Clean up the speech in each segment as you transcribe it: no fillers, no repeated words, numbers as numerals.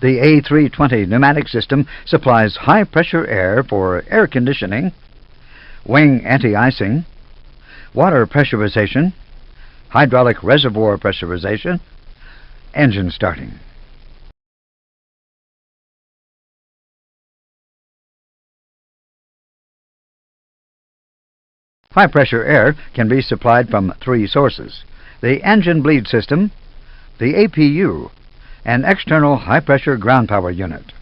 The A320 pneumatic system supplies high-pressure air for air conditioning, wing anti-icing, water pressurization, hydraulic reservoir pressurization, engine starting. High-pressure air can be supplied from three sources: the engine bleed system, the APU, an external high-pressure ground power unit.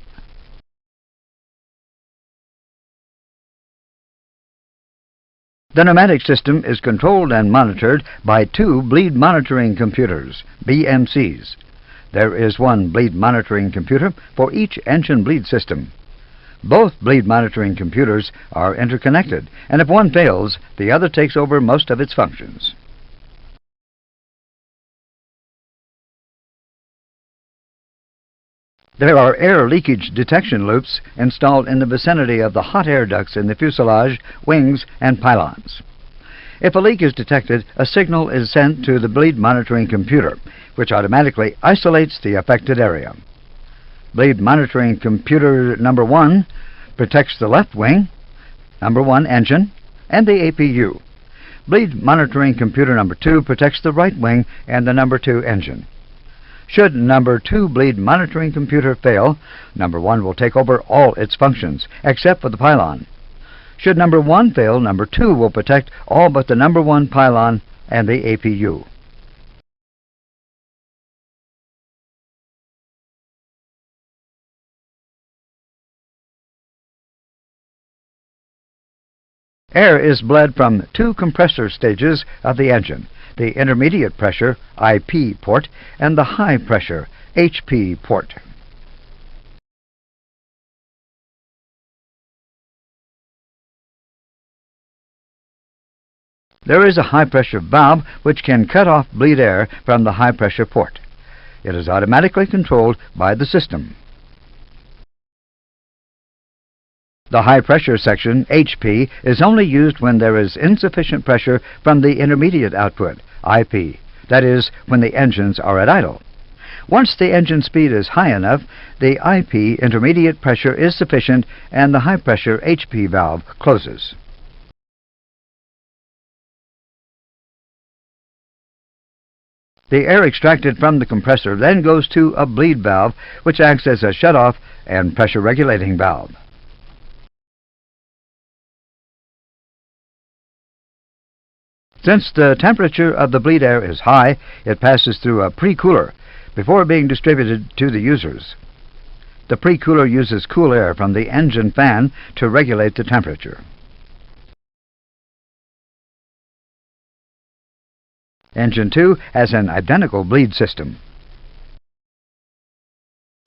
The pneumatic system is controlled and monitored by two bleed monitoring computers, BMCs. There is one bleed monitoring computer for each engine bleed system. Both bleed monitoring computers are interconnected, and if one fails, the other takes over most of its functions. There are air leakage detection loops installed in the vicinity of the hot air ducts in the fuselage, wings, and pylons. If a leak is detected, a signal is sent to the bleed monitoring computer, which automatically isolates the affected area. Bleed monitoring computer number 1 protects the left wing, number 1 engine, and the APU. Bleed monitoring computer number 2 protects the right wing and the number 2 engine. Should number 2 bleed monitoring computer fail, number 1 will take over all its functions, except for the pylon. Should number 1 fail, number 2 will protect all but the number 1 pylon and the APU. Air is bled from two compressor stages of the engine: the intermediate pressure, IP port, and the high pressure, HP port. There is a high-pressure valve which can cut off bleed air from the high-pressure port. It is automatically controlled by the system. The high-pressure section, HP, is only used when there is insufficient pressure from the intermediate output, IP, that is, when the engines are at idle. Once the engine speed is high enough, the IP intermediate pressure is sufficient and the high-pressure HP valve closes. The air extracted from the compressor then goes to a bleed valve, which acts as a shutoff and pressure regulating valve. Since the temperature of the bleed air is high, it passes through a pre-cooler before being distributed to the users. The pre-cooler uses cool air from the engine fan to regulate the temperature. Engine 2 has an identical bleed system.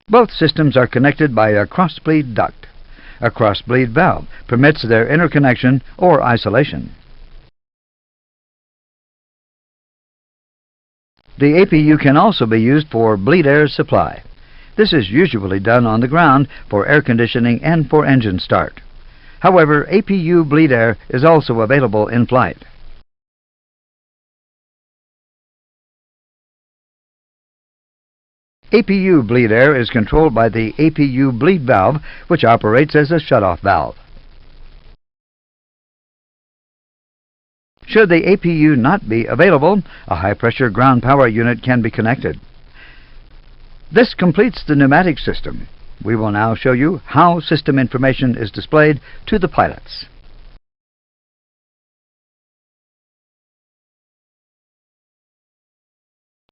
Both systems are connected by a cross-bleed duct. A cross-bleed valve permits their interconnection or isolation. The APU can also be used for bleed air supply. This is usually done on the ground for air conditioning and for engine start. However, APU bleed air is also available in flight. APU bleed air is controlled by the APU bleed valve, which operates as a shutoff valve. Should the APU not be available, a high-pressure ground power unit can be connected. This completes the pneumatic system. We will now show you how system information is displayed to the pilots.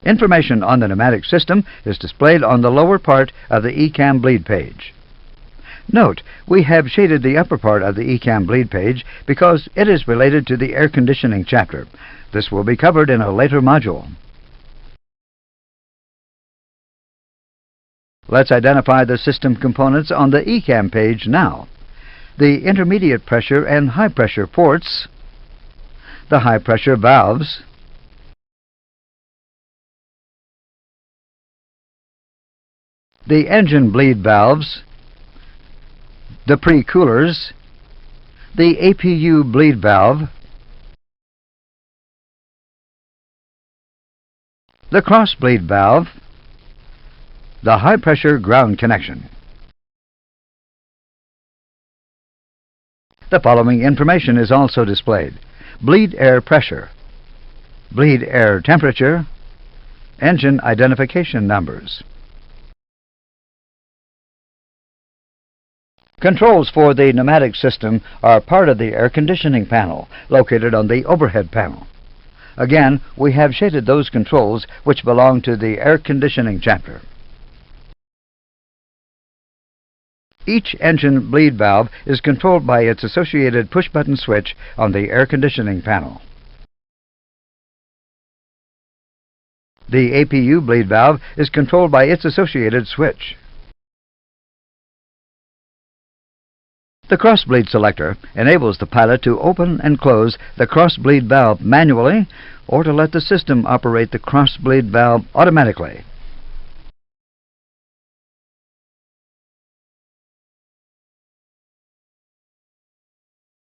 Information on the pneumatic system is displayed on the lower part of the ECAM bleed page. Note, we have shaded the upper part of the ECAM bleed page because it is related to the air conditioning chapter. This will be covered in a later module. Let's identify the system components on the ECAM page now. The intermediate pressure and high pressure ports, the high pressure valves, the engine bleed valves, the pre-coolers, the APU bleed valve, the cross-bleed valve, The high-pressure ground connection. The following information is also displayed: bleed air pressure, bleed air temperature, engine identification numbers. Controls for the pneumatic system are part of the air conditioning panel located on the overhead panel. Again, we have shaded those controls which belong to the air conditioning chapter. Each engine bleed valve is controlled by its associated push-button switch on the air conditioning panel. The APU bleed valve is controlled by its associated switch. The cross-bleed selector enables the pilot to open and close the cross-bleed valve manually or to let the system operate the cross-bleed valve automatically.